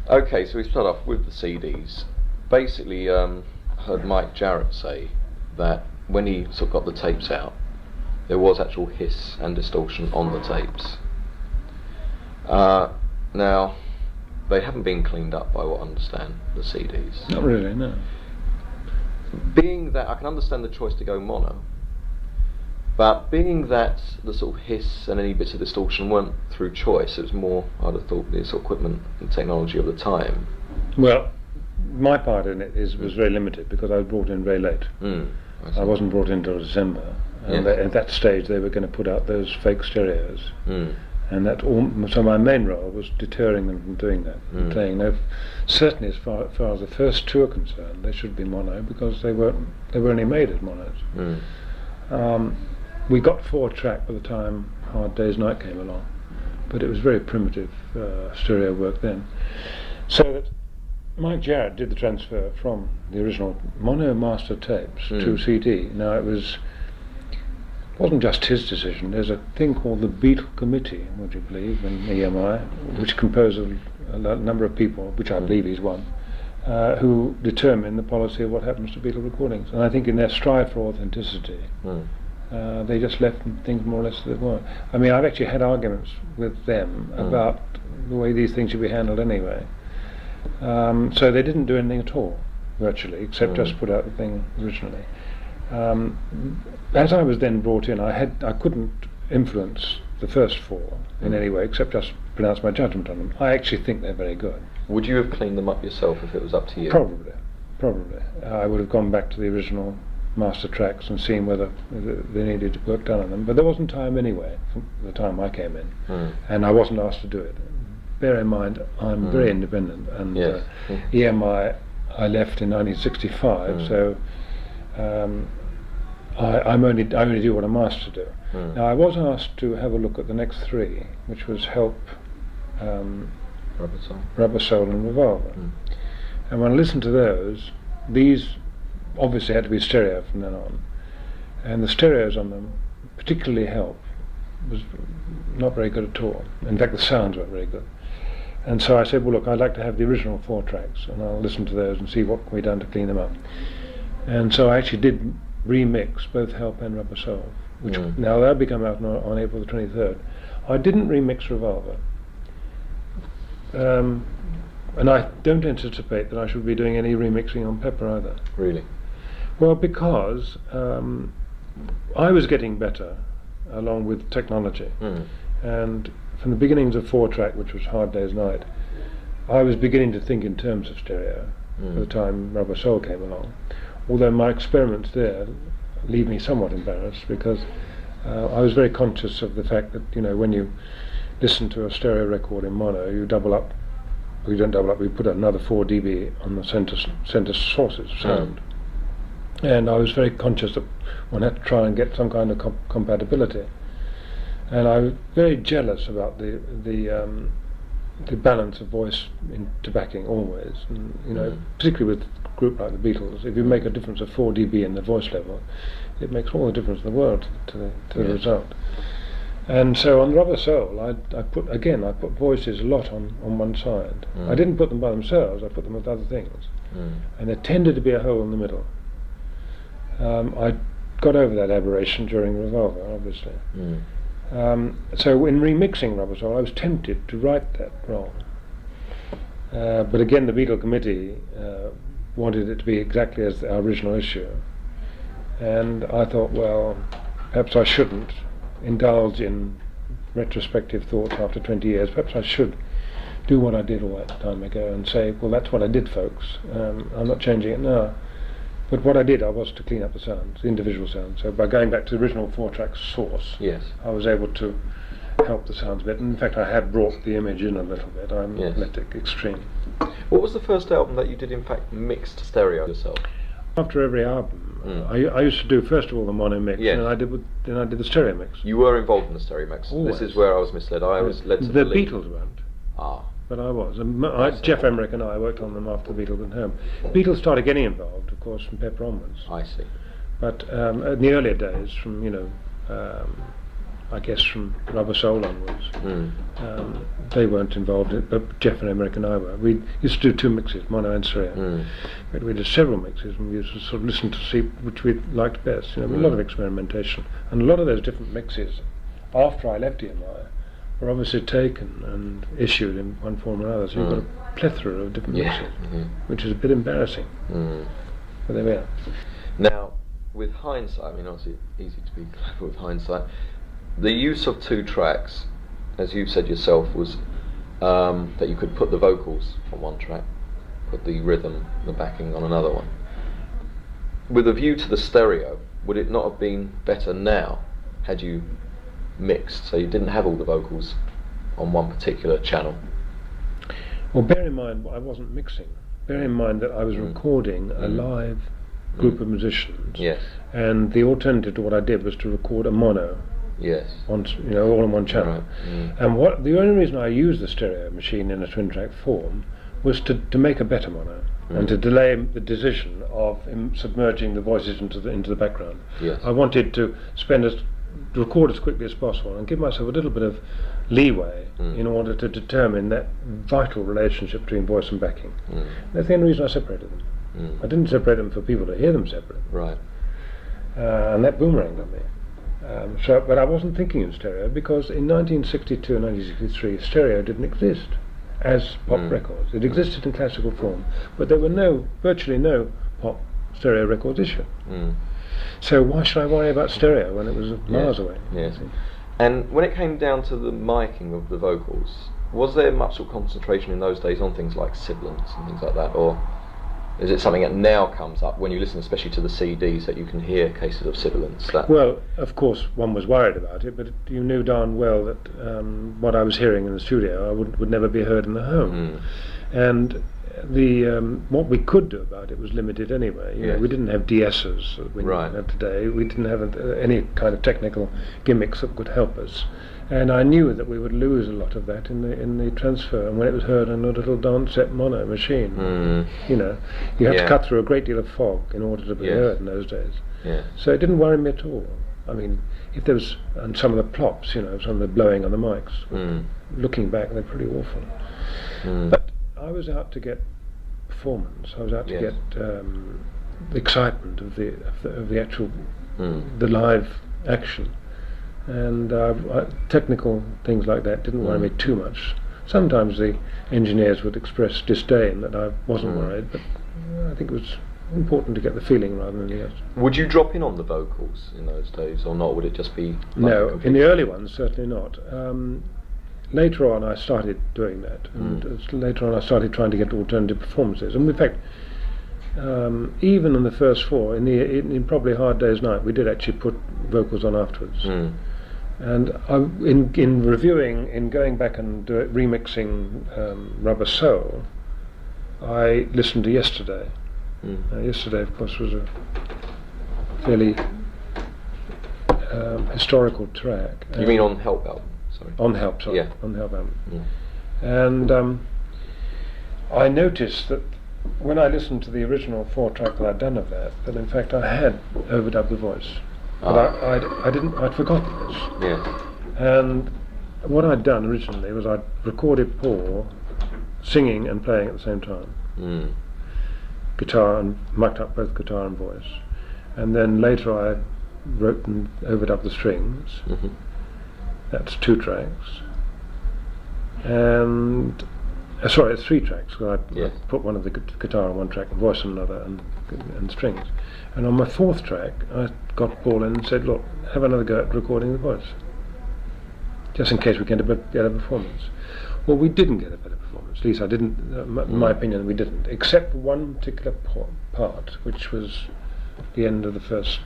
Okay, so we start off with the CDs. Basically, heard Mike Jarrett say that when he sort of got the tapes out, there was actual hiss and distortion on the tapes. Now, they haven't been cleaned up by what I understand, the CDs. Not really, no. Being that, I can understand the choice to go mono, but being that the sort of hiss and any bits of distortion weren't through choice, it was more, I'd have thought, the sort of equipment and technology of the time. Well, my part in it was very limited because I was brought in very late. I wasn't brought in until December, and at that stage they were going to put out those fake stereos. And so my main role was deterring them from doing that, playing. Certainly, as far as the first two are concerned, they should be mono because they were only made as monos. We got 4-track by the time Hard Day's Night came along, but it was very primitive stereo work then. So that Mike Jarrett did the transfer from the original mono master tapes to CD. Now it wasn't just his decision. There's a thing called the Beatle Committee, would you believe, in EMI, which composed a number of people, which I believe he's one, who determine the policy of what happens to Beatle recordings. And I think in their strive for authenticity, they just left things more or less as they were. I mean, I've actually had arguments with them about the way these things should be handled anyway. So they didn't do anything at all, virtually, except just put out the thing originally. As I was then brought in, I couldn't influence the first 4 in any way, except just pronounce my judgment on them. I actually think they're very good. Would you have cleaned them up yourself if it was up to you? Probably. I would have gone back to the original master tracks and seen whether they needed work done on them. But there wasn't time anyway, from the time I came in, and I wasn't asked to do it. Bear in mind, I'm very independent, and EMI I left in 1965, so I only do what I'm asked to do. Now I was asked to have a look at the next 3, which was Help, Rubber Soul and Revolver. And when I listened to those, these obviously had to be stereo from then on, and the stereos on them, particularly Help, was not very good at all. In fact, the sounds weren't very good. And so I said, well look, I'd like to have the original 4 tracks, and I'll listen to those and see what can be done to clean them up. And so I actually did remix both Help and Rubber Soul, which now they'll be coming out on April the 23rd. I didn't remix Revolver, and I don't anticipate that I should be doing any remixing on Pepper either. Really? Well, because I was getting better along with technology, and from the beginnings of 4-track, which was Hard Day's Night, I was beginning to think in terms of stereo by the time Rubber Soul came along. Although my experiments there leave me somewhat embarrassed, because I was very conscious of the fact that, when you listen to a stereo record in mono, you double up. Well, you don't double up, we put another 4 dB on the center sources of sound. And I was very conscious that one had to try and get some kind of compatibility. And I was very jealous about the balance of voice into backing always, and, particularly with a group like the Beatles. If you make a difference of 4 dB in the voice level, it makes all the difference in the world to the result. And so on Rubber Soul, I put voices a lot on one side. I didn't put them by themselves, I put them with other things. And there tended to be a hole in the middle. I got over that aberration during Revolver, obviously. So in remixing Rubber Soul, I was tempted to write that wrong. But again, the Beatle Committee wanted it to be exactly as our original issue. And I thought, well, perhaps I shouldn't indulge in retrospective thoughts after 20 years. Perhaps I should do what I did all that time ago and say, well, that's what I did, folks. I'm not changing it now. But what I did, I was to clean up the sounds, the individual sounds. So by going back to the original 4-track source, I was able to help the sounds a bit. And in fact, I had brought the image in a little bit. I'm Athletic Extreme. What was the first album that you did, in fact, mixed stereo yourself? After every album, I used to do first of all the mono mix, and then I did the stereo mix. You were involved in the stereo mix. Always. This is where I was misled. I was led to the believe. Beatles weren't. But I was. Jeff see. Emmerich and I worked on them after the Beatles went home. Beatles started getting involved, of course, from Pepper onwards. I see. But in the earlier days, from I guess from Rubber Soul onwards. They weren't involved in it, but Jeff and Emmerich and I were. We used to do 2 mixes, mono and stereo. But we did several mixes, and we used to sort of listen to see which we liked best. A lot of experimentation. And a lot of those different mixes, after I left EMI, were obviously taken and issued in one form or another. So you've got a plethora of different mixes, which is a bit embarrassing. But there we are. Now, with hindsight, I mean, obviously easy to be clever with hindsight, the use of 2 tracks, as you've said yourself, was that you could put the vocals on one track, put the rhythm, the backing on another one. With a view to the stereo, would it not have been better now had you mixed, so you didn't have all the vocals on one particular channel? Well, bear in mind I wasn't mixing. Bear in mind that I was recording a live group of musicians. Yes. And the alternative to what I did was to record a mono. Yes. On, all on one channel. Right. And the only reason I used the stereo machine in a twin track form was to make a better mono and to delay the decision of submerging the voices into the background. Yes. I wanted to record as quickly as possible and give myself a little bit of leeway in order to determine that vital relationship between voice and backing. That's the only reason I separated them. I didn't separate them for people to hear them separate. Right. And that boomeranged on me. But I wasn't thinking in stereo because in 1962 and 1963 stereo didn't exist as pop records. It existed in classical form, but there were virtually no pop stereo records issued. So why should I worry about stereo when it was miles away? Yes. And when it came down to the miking of the vocals, was there much sort of concentration in those days on things like sibilants and things like that, or is it something that now comes up when you listen, especially to the CDs, that you can hear cases of sibilants? Well, of course, one was worried about it, but you knew darn well that what I was hearing in the studio would never be heard in the home. And what we could do about it was limited anyway. You know, we didn't have de-essers that we have today. We didn't have any kind of technical gimmicks that could help us. And I knew that we would lose a lot of that in the transfer. And when it was heard on a little dance-set mono machine, you had to cut through a great deal of fog in order to be heard in those days. So it didn't worry me at all. I mean, if there was, and some of the plops, some of the blowing on the mics, looking back, they're pretty awful. But I was out to get performance. I was out to get the excitement of the actual, the live action. And technical things like that didn't worry me too much. Sometimes the engineers would express disdain that I wasn't worried, but I think it was important to get the feeling rather than anything else. Would you drop in on the vocals in those days, or not? Would it just be no, in the early ones certainly not. Later on I started doing that, and later on I started trying to get alternative performances. And in fact, even in the first 4, in probably Hard Day's Night, we did actually put vocals on afterwards. And in reviewing, in going back and remixing Rubber Soul, I listened to Yesterday. Yesterday, of course, was a fairly historical track. You mean on Help album? Sorry. On Help, sorry. Yeah. On Help album. And I noticed that when I listened to the original 4-track that I'd done of that in fact I had overdubbed the voice. But I'd forgotten this. Yeah. And what I'd done originally was I'd recorded Paul singing and playing at the same time. Guitar, and mic'd up both guitar and voice. And then later I wrote and overdubbed the strings. That's 2 tracks. And sorry, it's 3 tracks. So I put one of the guitar on one track and voice on another, and strings. And on my 4th track, I got Paul in and said, "Look, have another go at recording the voice, just in case we get a better performance." Well, we didn't get a better performance. At least I didn't. In my opinion, we didn't, except for one particular part, which was the end of the first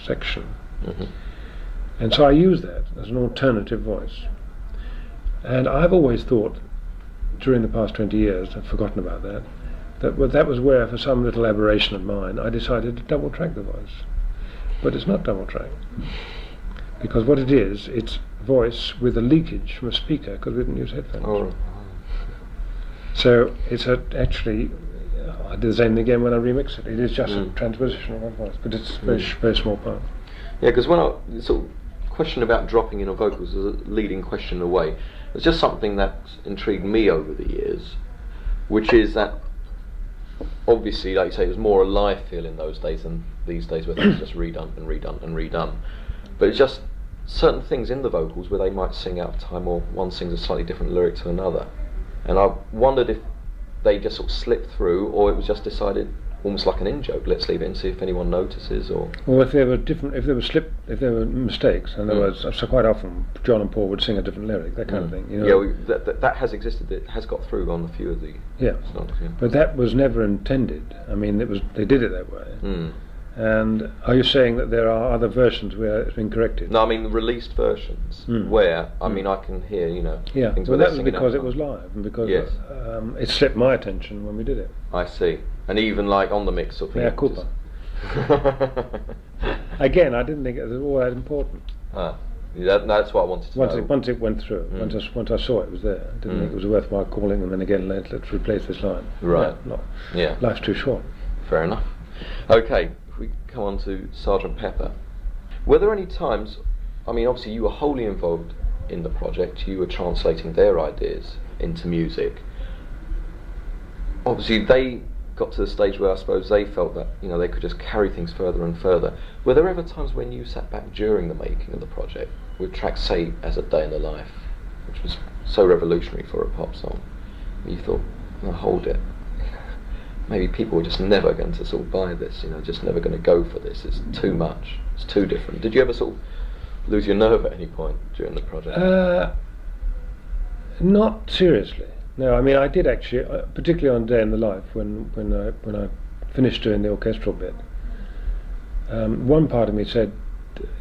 section. And so I used that as an alternative voice. And I've always thought, during the past 20 years, I've forgotten about that, that was where, for some little aberration of mine, I decided to double track the voice. But it's not double track. Because what it is, it's voice with a leakage from a speaker, because we didn't use headphones. So it's actually, I did the same thing again when I remix it. It is just a transposition of my voice, but it's a very small part. Yeah, because when question about dropping in on vocals is a leading question away. It's just something that's intrigued me over the years, which is that obviously, like you say, it was more a live feel in those days than these days where things are just redone and redone and redone. But it's just certain things in the vocals where they might sing out of time, or one sings a slightly different lyric to another. And I wondered if they just sort of slipped through, or it was just decided almost like an in-joke, let's leave it and see if anyone notices, or... Well, if there were mistakes, in other words, so quite often John and Paul would sing a different lyric, that kind of thing. You know? Yeah, that has existed, it has got through on a few of the songs. Yeah. But that was never intended. I mean, they did it that way. And are you saying that there are other versions where it's been corrected? No, I mean the released versions where, I mean, I can hear, things well, where that was because it was live, and because it slipped my attention when we did it. I see. And even like on the mix of things. Culpa. Again, I didn't think it was all that important. That's what I wanted to know. Once it went through, once I saw it was there, I didn't think it was worthwhile calling them and again, let's replace this line. Right. No, life's too short. Fair enough. Okay, if we come on to Sergeant Pepper. Were there any times, I mean, obviously you were wholly involved in the project, you were translating their ideas into music. Obviously they got to the stage where I suppose they felt that they could just carry things further and further. Were there ever times when you sat back during the making of the project with tracks, say, as A Day in the Life, which was so revolutionary for a pop song, and you thought, well, hold it, maybe people were just never going to sort of buy this, just never going to go for this, it's too much, it's too different. Did you ever sort of lose your nerve at any point during the project? Not seriously. No, I mean I did actually, particularly on Day in the Life, when I finished doing the orchestral bit. One part of me said,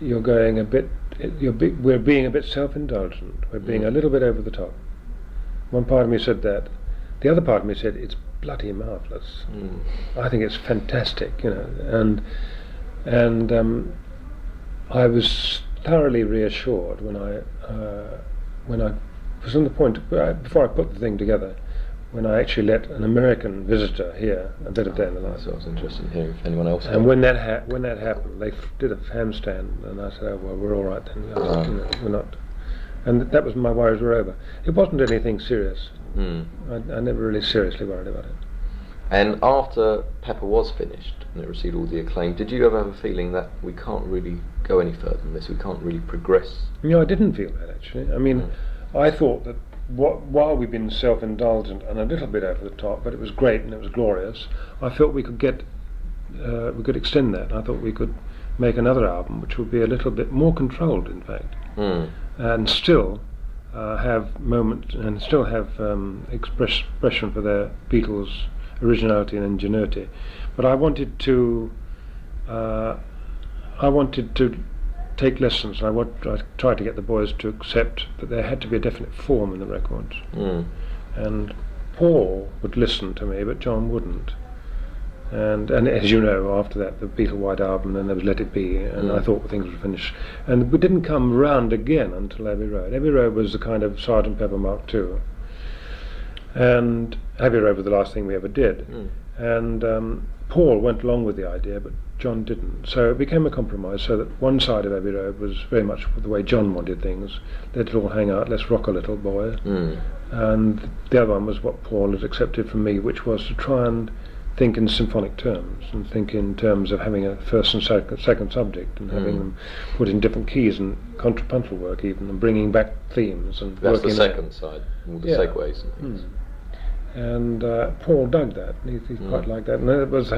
"You're going a bit. We're being a bit self-indulgent. We're being a little bit over the top." One part of me said that. The other part of me said, "It's bloody marvelous. I think it's fantastic." And I was thoroughly reassured when I was on the point, before I put the thing together, when I actually let an American visitor hear a bit of Day in the Life. So I was interested in hearing if anyone else and when that happened, they did a handstand, and I said, "Oh well, we're all right then. We're not." And that was, my worries were over. It wasn't anything serious. I never really seriously worried about it. And after Pepper was finished and it received all the acclaim, did you ever have a feeling that we can't really go any further than this? We can't really progress? I didn't feel that actually. I mean. I thought that while we've been self-indulgent and a little bit over the top, but it was great and it was glorious, I felt we could extend that. I thought we could make another album which would be a little bit more controlled, in fact, and still have moments and still have expression for their Beatles' originality and ingenuity. But I wanted to take lessons. I tried to get the boys to accept that there had to be a definite form in the records. And Paul would listen to me, but John wouldn't. And as you know, after that, the Beatle White Album, then there was Let It Be, and I thought things were finished. And we didn't come round again until Abbey Road. Abbey Road was the kind of Sgt. Pepper Mark II. And Abbey Road was the last thing we ever did. And Paul went along with the idea, but John didn't. So it became a compromise, so that one side of Abbey Road was very much the way John wanted things. Let it all hang out, let's rock a little, boy. And the other one was what Paul had accepted from me, which was to try and think in symphonic terms, and think in terms of having a first and second subject, and having them put in different keys, and contrapuntal work even, and bringing back themes. And that's the second side, all the segues and things. And Paul dug that. He quite liked that, and that was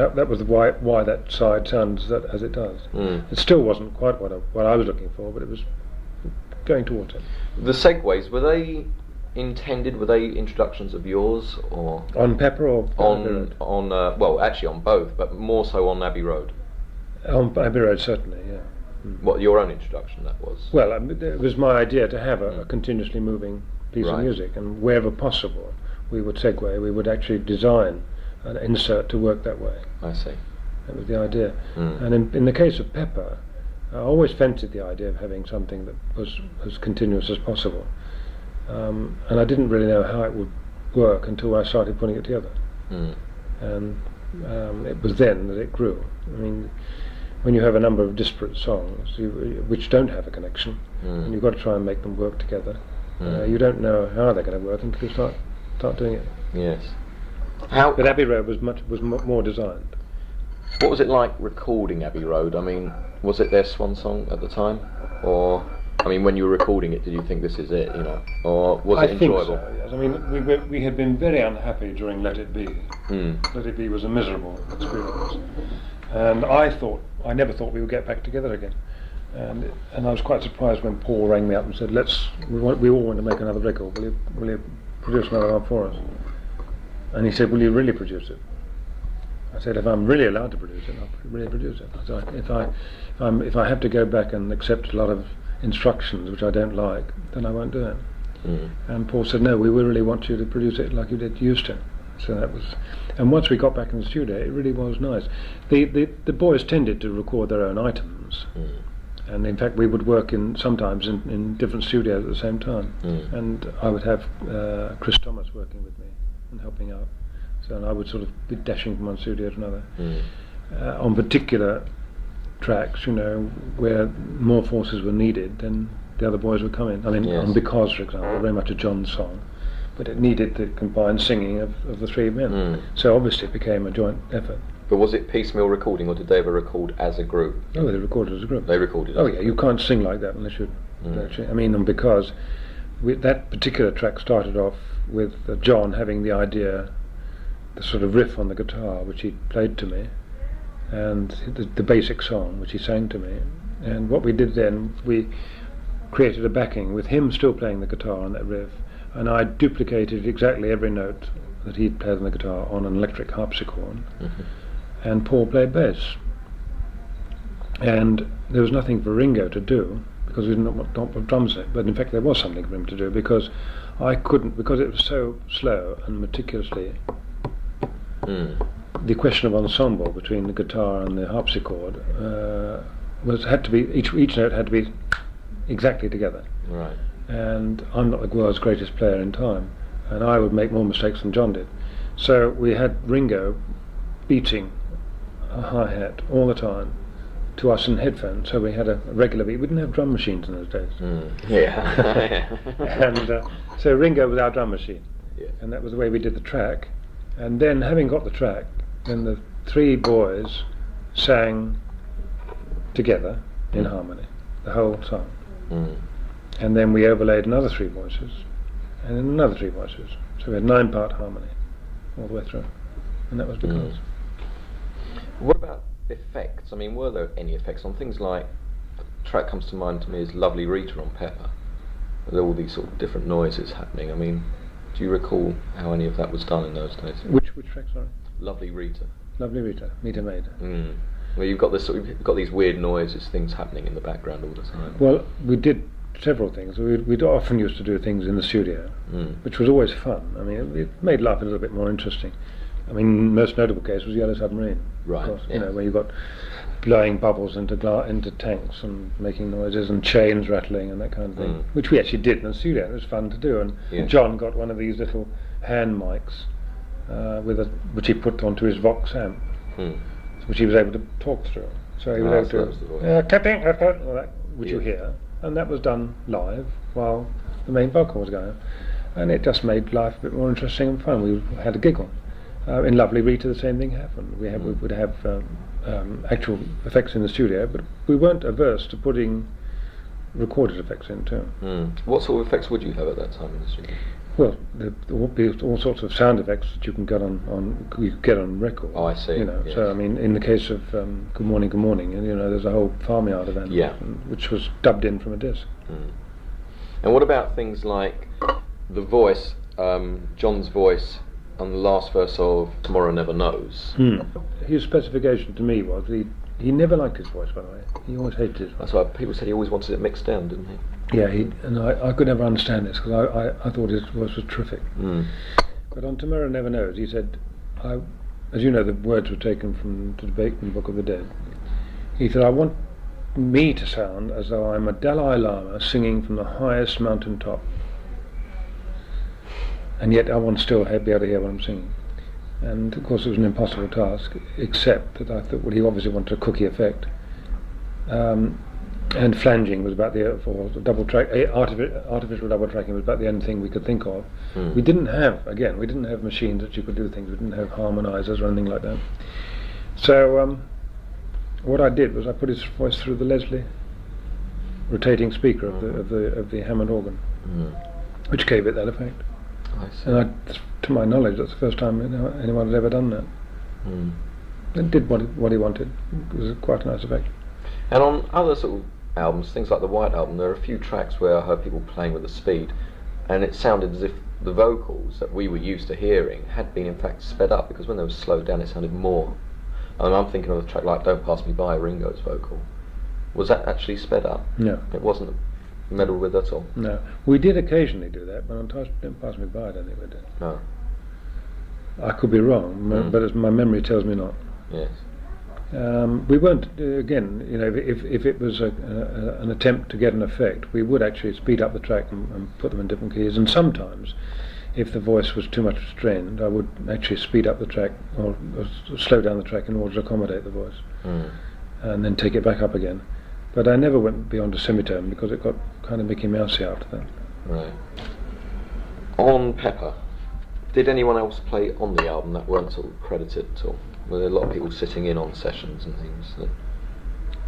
why that side sounds as it does. It still wasn't quite what I was looking for, but it was going towards it. The segues, were they intended? Were they introductions of yours, or on Pepper or on well, actually on both, but more so on Abbey Road? On Abbey Road, certainly, yeah. What, your own introduction that was? Well, it was my idea to have a continuously moving piece of music, and wherever possible we would segue, we would actually design an insert to work that way. I see. That was the idea. And in the case of Pepper, I always fancied the idea of having something that was as continuous as possible. And I didn't really know how it would work until I started putting it together. And it was then that it grew. I mean, when you have a number of disparate songs which don't have a connection, and you've got to try and make them work together. You don't know how they're going to work until you start doing it. Yes. But Abbey Road was more designed. What was it like recording Abbey Road? I mean, was it their swan song at the time, or I mean, when you were recording it, did you think this is it, you know, or was it enjoyable? I think so, yes. I mean, we had been very unhappy during Let It Be. Let It Be was a miserable experience, and I never thought we would get back together again. And I was quite surprised when Paul rang me up and said, we all want to make another record. Will you produce another one for us? And he said, will you really produce it? I said, if I'm really allowed to produce it, I'll really produce it. I said, if I have to go back and accept a lot of instructions which I don't like, then I won't do it. And Paul said, no, we really want you to produce it like you used to. So that was, and once we got back in the studio, it really was nice. The boys tended to record their own items, and in fact we would work sometimes in different studios at the same time. And I would have Chris Thomas working with me and helping out. So and I would sort of be dashing from one studio to another on particular tracks, you know, where more forces were needed. Then the other boys would come in. I mean, on Because, for example, very much a John song, but it needed the combined singing of the three men. So obviously it became a joint effort. But was it piecemeal recording, or did they ever record as a group? Oh, they recorded as a group. They recorded. Oh yeah, you can't sing like that unless you. I mean, and because that particular track started off with John having the idea, the sort of riff on the guitar which he played to me, and the basic song which he sang to me. And what we did then, we created a backing with him still playing the guitar on that riff, and I duplicated exactly every note that he'd played on the guitar on an electric harpsichord, and Paul played bass. And there was nothing for Ringo to do because we didn't want drum set, but in fact there was something for him to do because I couldn't, because it was so slow and meticulously. The question of ensemble between the guitar and the harpsichord had to be each note had to be exactly together. Right. And I'm not the world's greatest player in time, and I would make more mistakes than John did. So we had Ringo beating a hi-hat all the time to us in headphones. So we had a regular beat. We didn't have drum machines in those days. And so Ringo was our drum machine, and that was the way we did the track. And then, having got the track, then the three boys sang together in harmony the whole song. And then we overlaid another three voices, and then another three voices. So we had 9-part harmony all the way through, and that was Because. What about effects? I mean, were there any effects on things like, a track comes to mind to me is Lovely Rita on Pepper, with all these sort of different noises happening. I mean, do you recall how any of that was done in those days? Which track, sorry? Lovely Rita. Lovely Rita, Meter Maid. Well, you've got you've got these weird noises, things happening in the background all the time. Well, we did several things. We'd often used to do things in the studio, which was always fun. I mean, it made life a little bit more interesting. I mean, most notable case was Yellow Submarine, right? Of course, you know, where you got blowing bubbles into tanks and making noises and chains rattling and that kind of thing, which we actually did in the studio. It was fun to do. And John got one of these little hand mics which he put onto his Vox amp, which he was able to talk through. So he was able to cutting, all that, which you hear, and that was done live while the main vocal was going on, and it just made life a bit more interesting and fun. We had a giggle. In Lovely Rita, the same thing happened. We would have actual effects in the studio, but we weren't averse to putting recorded effects in too. What sort of effects would you have at that time in the studio? Well, there would be all sorts of sound effects that you can get on record. Oh, I see. You know, yes. so I mean, in the case of Good Morning, and you know, there's a whole farmyard of animals, which was dubbed in from a disc. And what about things like the voice, John's voice on the last verse of Tomorrow Never Knows? His specification to me was he never liked his voice, by the way. He always hated his voice. That's why people said he always wanted it mixed down, didn't he? Yeah, and I could never understand this because I thought his voice was terrific. But on Tomorrow Never Knows, he said, as you know, the words were taken from the Bacon Book of the Dead. He said, I want me to sound as though I'm a Dalai Lama singing from the highest mountain top, and yet I want to still be able to hear what I'm singing. And of course it was an impossible task, except that I thought, well, he obviously wanted a cookie effect, and flanging was about the double track, artificial double tracking was about the only thing we could think of. We didn't have machines that you could do things. We didn't have harmonizers or anything like that. So what I did was I put his voice through the Leslie rotating speaker of the Hammond organ, which gave it that effect. I see. And to my knowledge, that's the first time anyone had ever done that. It did what he wanted. It was quite a nice effect. And on other sort of albums, things like the White Album, there are a few tracks where I heard people playing with the speed, and it sounded as if the vocals that we were used to hearing had been in fact sped up, because when they were slowed down it sounded more. And I'm thinking of a track like Don't Pass Me By, Ringo's vocal. Was that actually sped up? No. It wasn't meddled with at all? No. We did occasionally do that, but on Don't Pass Me By I don't think we did. No. I could be wrong, but my memory tells me not. Yes. We weren't, again, if it was an attempt to get an effect, we would actually speed up the track and put them in different keys. And sometimes, if the voice was too much strained, I would actually speed up the track or slow down the track in order to accommodate the voice, and then take it back up again. But I never went beyond a semitone because it got kind of Mickey Mousey after that. Right. On Pepper, did anyone else play on the album that weren't sort of credited at all? Were there a lot of people sitting in on sessions and things?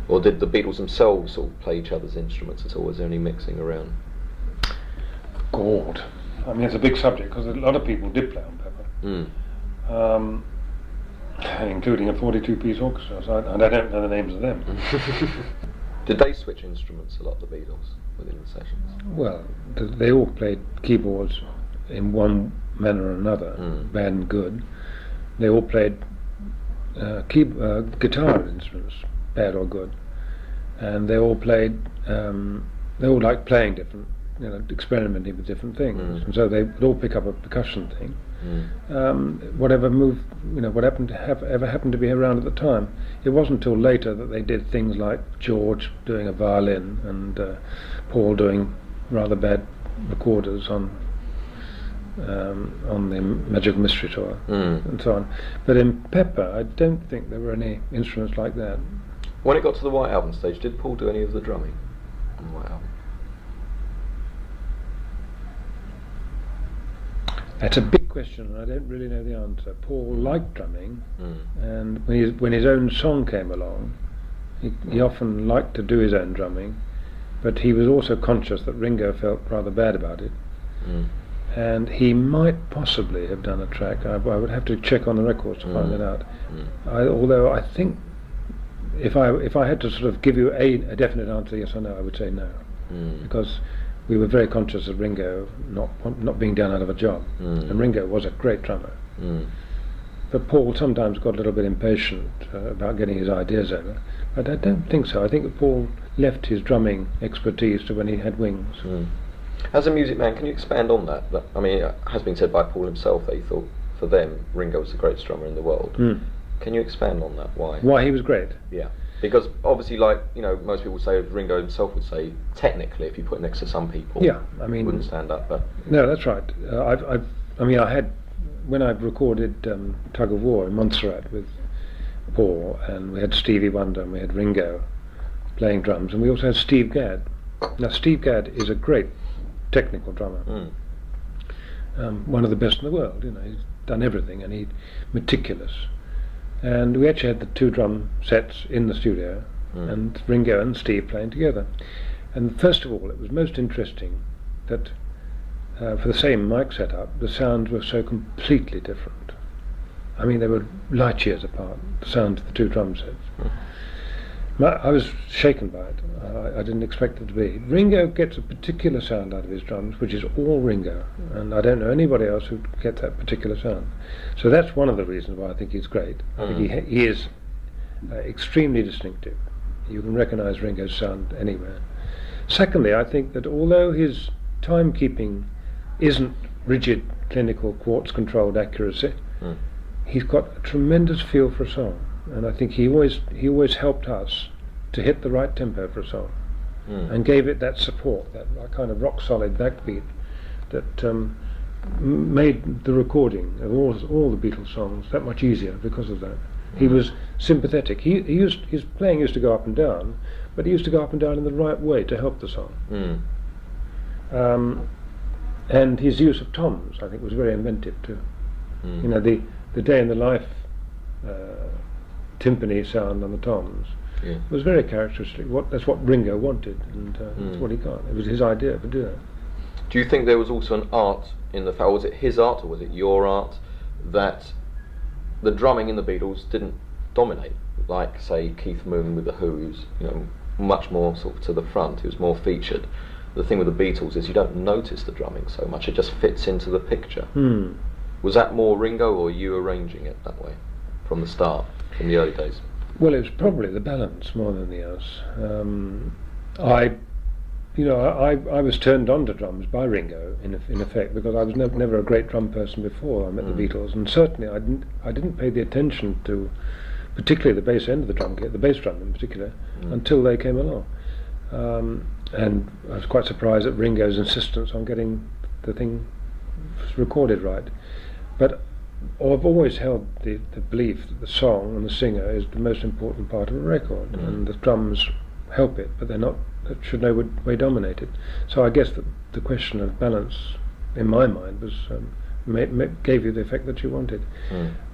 Or did the Beatles themselves sort of play each other's instruments at all? Was there any mixing around? God. I mean, it's a big subject because a lot of people did play on Pepper. Including a 42-piece orchestra, and I don't know the names of them. Did they switch instruments a lot, the Beatles, within the sessions? Well, they all played keyboards in one manner or another, bad and good. They all played guitar instruments, bad or good, and they all played. They all liked playing different, experimenting with different things, and so they would all pick up a percussion thing. Whatever move, what ever happened to be around at the time. It wasn't until later that they did things like George doing a violin and Paul doing rather bad recorders on the Magical Mystery Tour and so on. But in Pepper, I don't think there were any instruments like that. When it got to the White Album stage, did Paul do any of the drumming on the White Album? That's a big question, and I don't really know the answer. Paul liked drumming, and when his own song came along, he often liked to do his own drumming, but he was also conscious that Ringo felt rather bad about it. And he might possibly have done a track. I would have to check on the records to find that out. Although I think if I had to sort of give you a definite answer, yes or no, I would say no, because we were very conscious of Ringo not being done out of a job, and Ringo was a great drummer. But Paul sometimes got a little bit impatient about getting his ideas over. But I don't think so. I think that Paul left his drumming expertise to when he had Wings. As a music man, can you expand on that? I mean, it has been said by Paul himself that he thought, for them, Ringo was the greatest drummer in the world. Can you expand on that? Why? Why he was great? Yeah. Because obviously, most people say, Ringo himself would say, technically, if you put it next to some people, I mean, wouldn't stand up. But no, that's right. I had, when I recorded Tug of War in Montserrat with Paul, and we had Stevie Wonder and we had Ringo playing drums, and we also had Steve Gadd. Now, Steve Gadd is a great technical drummer, one of the best in the world. He's done everything, and he's meticulous. And we actually had the two drum sets in the studio, and Ringo and Steve playing together. And first of all, it was most interesting that for the same mic setup, the sounds were so completely different. I mean, they were light years apart, the sounds of the two drum sets. I was shaken by it. I didn't expect it to be. Ringo gets a particular sound out of his drums, which is all Ringo, and I don't know anybody else who gets that particular sound. So that's one of the reasons why I think he's great. I think he is extremely distinctive. You can recognise Ringo's sound anywhere. Secondly, I think that although his timekeeping isn't rigid, clinical, quartz-controlled accuracy, he's got a tremendous feel for a song. And I think he always helped us to hit the right tempo for a song, and gave it that support, that kind of rock solid backbeat that made the recording of all the Beatles songs that much easier because of that. He was sympathetic. His playing used to go up and down, but he used to go up and down in the right way to help the song. And his use of toms, I think, was very inventive too. You know, the day in the life timpani sound on the toms was very characteristic. That's what Ringo wanted, and that's what he got. It was his idea to do that. Do you think there was also an art in the fact, or was it his art or was it your art, that the drumming in the Beatles didn't dominate, like say Keith Moon with the Who, who's much more sort of to the front, who's more featured. The thing with the Beatles is you don't notice the drumming so much; it just fits into the picture. Was that more Ringo, or you arranging it that way from the start, from the early days? Well, it was probably the balance more than the else. I was turned on to drums by Ringo, in effect, because I was never a great drum person before I met the Beatles, and certainly I didn't pay the attention to, particularly the bass end of the drum kit, the bass drum in particular, until they came along. And I was quite surprised at Ringo's insistence on getting the thing recorded right. But I've always held the belief that the song and the singer is the most important part of a record, and the drums help it, but that should no way dominate it. So I guess that the question of balance, in my mind, was gave you the effect that you wanted.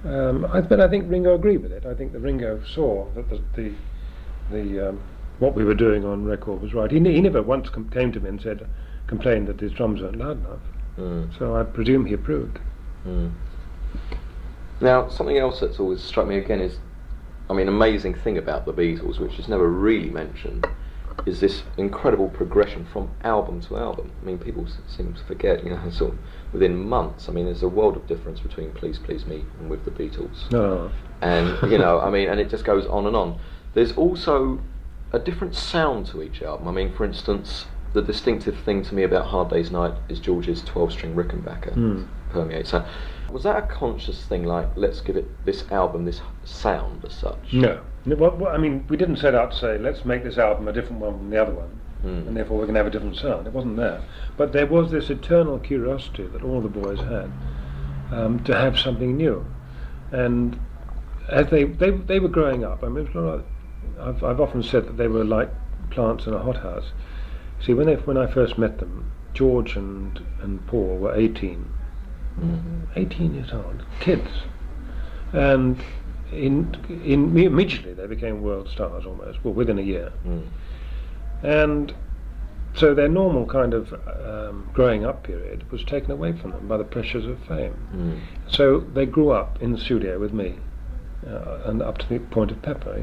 But I think Ringo agreed with it. I think that Ringo saw that the what we were doing on record was right. He never once came to me and complained that his drums weren't loud enough. So I presume he approved. Now, something else that's always struck me again is, amazing thing about the Beatles, which is never really mentioned, is this incredible progression from album to album. People seem to forget, sort of within months. There's a world of difference between Please Please Me and With the Beatles. And, and it just goes on and on. There's also a different sound to each album. For instance, the distinctive thing to me about Hard Day's Night is George's 12-string Rickenbacker permeates that. Was that a conscious thing, like, let's give this album this sound as such? No. Well, we didn't set out to say, let's make this album a different one from the other one, and therefore we're going to have a different sound. It wasn't there. But there was this eternal curiosity that all the boys had to have something new. And as they were growing up, I've often said that they were like plants in a hothouse. See, when I first met them, George and Paul were 18 years old, kids, and immediately they became world stars almost, well, within a year. And so their normal kind of growing up period was taken away from them by the pressures of fame. So they grew up in the studio with me, and up to the point of Pepper,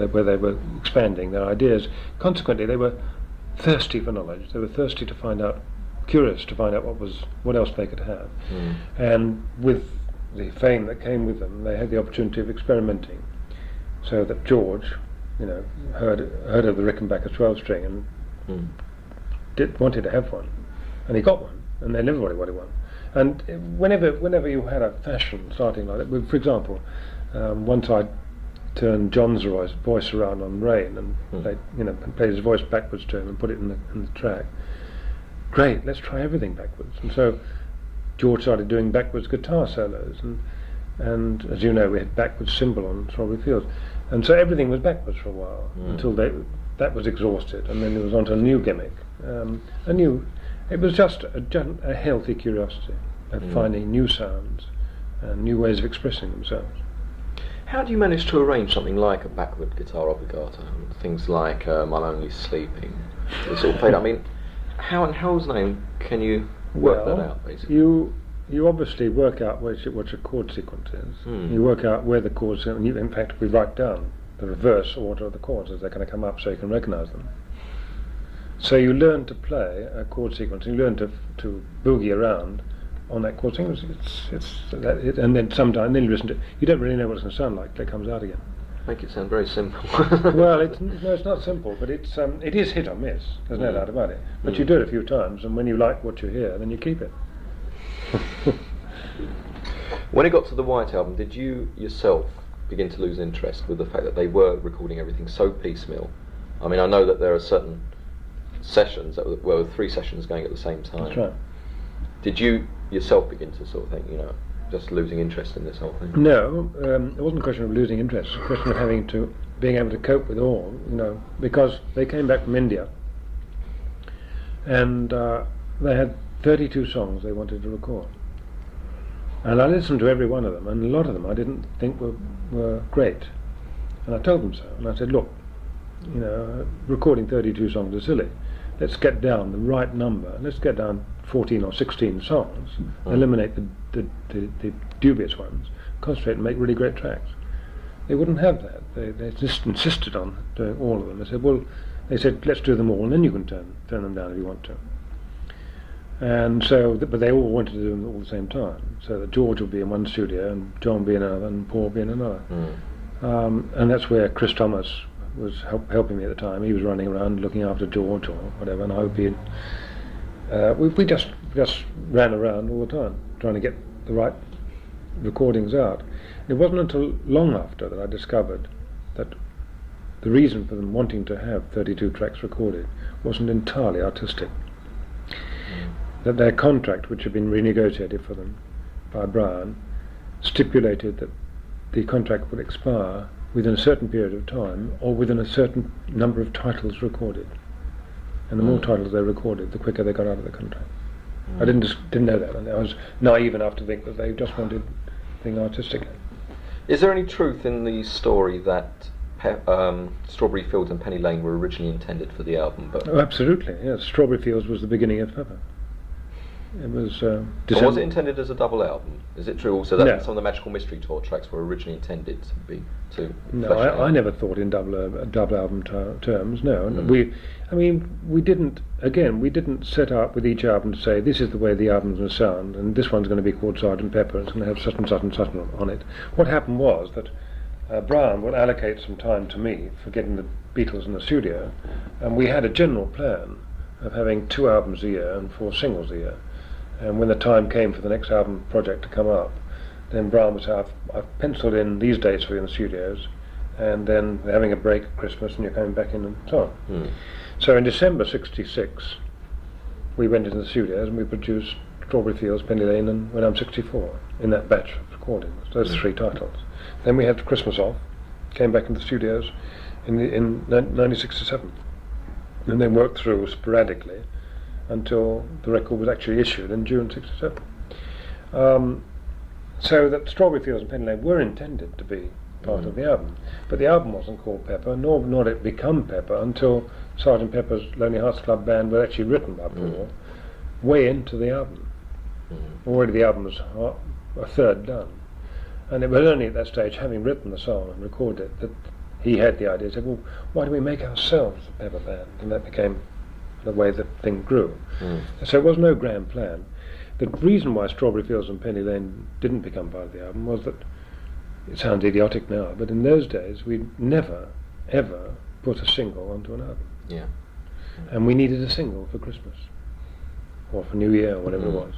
where they were expanding their ideas. Consequently, they were thirsty for knowledge. They were thirsty to find out, curious to find out what else they could have. And with the fame that came with them, they had the opportunity of experimenting. So that George, heard of the Rickenbacker 12-string and wanted to have one, and he got one, and then everybody wanted one. And whenever you had a fashion starting like that, for example, once I turned John's voice around on Rain and played his voice backwards to him and put it in the track. Great, let's try everything backwards. And so George started doing backwards guitar solos, and as you know, we had backwards cymbal on Strawberry Fields, and so everything was backwards for a while until that was exhausted, and then it was onto a new gimmick, it was just a healthy curiosity of finding new sounds and new ways of expressing themselves. How do you manage to arrange something like a backward guitar obligato, things like I'm Only Sleeping, it's all played? How in hell's name can you work that out, basically? You obviously work out what your chord sequence is. You work out where the chords are, and in fact we write down the reverse order of the chords as they're going to come up so you can recognise them. So you learn to play a chord sequence, and you learn to boogie around on that chord sequence. And then you listen to it. You don't really know what it's going to sound like till it comes out again. Make it sound very simple. Well, it's not simple, but it is hit or miss. There's no doubt about it. But you do it a few times, and when you like what you hear, then you keep it. When it got to the White Album, did you yourself begin to lose interest with the fact that they were recording everything so piecemeal? I know that there are certain sessions that were 3 sessions going at the same time. That's right. Did you yourself begin to sort of think, just losing interest in this whole thing? No, it wasn't a question of losing interest. It was a question of being able to cope with all, because they came back from India and they had 32 songs they wanted to record. And I listened to every one of them, and a lot of them I didn't think were great. And I told them so. And I said, look, recording 32 songs is silly. Let's get down the right number. Let's get down 14 or 16 songs, eliminate the dubious ones, concentrate and make really great tracks. They wouldn't have that. They just insisted on doing all of them. They said, let's do them all, and then you can turn them down if you want to. And so, but they all wanted to do them all at the same time. So that George would be in one studio, and John would be in another, and Paul would be in another. And that's where Chris Thomas was helping me at the time. He was running around looking after George or whatever, and I would be we just ran around all the time trying to get the right recordings out. It wasn't until long after that I discovered that the reason for them wanting to have 32 tracks recorded wasn't entirely artistic. That their contract, which had been renegotiated for them by Brian, stipulated that the contract would expire within a certain period of time or within a certain number of titles recorded. And the more titles they recorded, the quicker they got out of the contract. I didn't know that, and I was naive enough to think that they just wanted thing artistically. Is there any truth in the story that Strawberry Fields and Penny Lane were originally intended for the album? But absolutely, yes. Strawberry Fields was the beginning of Pepper. It was was it intended as a double album? Is it true also that No. some of the Magical Mystery Tour tracks were originally intended to be No, I never thought in double album terms. No, we didn't set up with each album to say this is the way the album's going to sound, and this one's going to be called Sgt. Pepper, and it's going to have such and such and such on it. What happened was that Brian would allocate some time to me for getting the Beatles in the studio, and we had a general plan of having 2 albums a year and 4 singles a year. And when the time came for the next album project to come up, then Brian would say, I've penciled in these dates for you in the studios, and then we're having a break at Christmas and you're coming back in and so on. So in December '66, we went into the studios and we produced Strawberry Fields, Penny Lane and When I'm 64 in that batch of recordings, those 3 titles. Then we had Christmas off, came back into the studios in 1967, and then worked through sporadically until the record was actually issued in June '67. So that Strawberry Fields and Penny Lane were intended to be part of the album, but the album wasn't called Pepper, nor did it become Pepper until Sgt. Pepper's Lonely Hearts Club Band was actually written by Paul way into the album. Already the album was a third done, and it was only at that stage, having written the song and recorded it, that he had the idea. He said, well, why don't we make ourselves a Pepper band? And that became the way the thing grew. So it was no grand plan. The reason why Strawberry Fields and Penny Lane didn't become part of the album was that, it sounds idiotic now, but in those days we never ever put a single onto an album. Yeah. And we needed a single for Christmas or for New Year or whatever it was.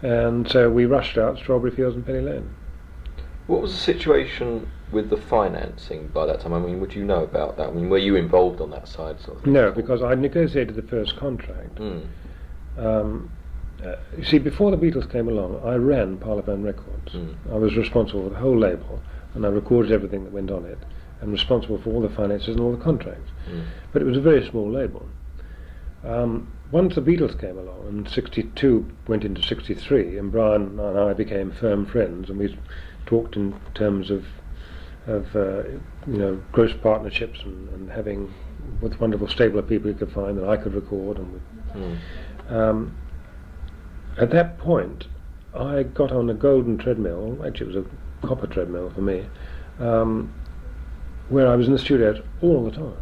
And so we rushed out Strawberry Fields and Penny Lane. What was the situation with the financing by that time? I mean, would you know about that? I mean, were you involved on that side? Sort of No, because I negotiated the first contract. You see, before the Beatles came along, I ran Parlophone Records. I was responsible for the whole label, and I recorded everything that went on it, and responsible for all the finances and all the contracts. But it was a very small label. Once the Beatles came along, and '62 went into '63, and Brian and I became firm friends, and we talked in terms of gross partnerships and having with wonderful stable of people you could find that I could record at that point I got on a golden treadmill, actually it was a copper treadmill for me, where I was in the studio all the time.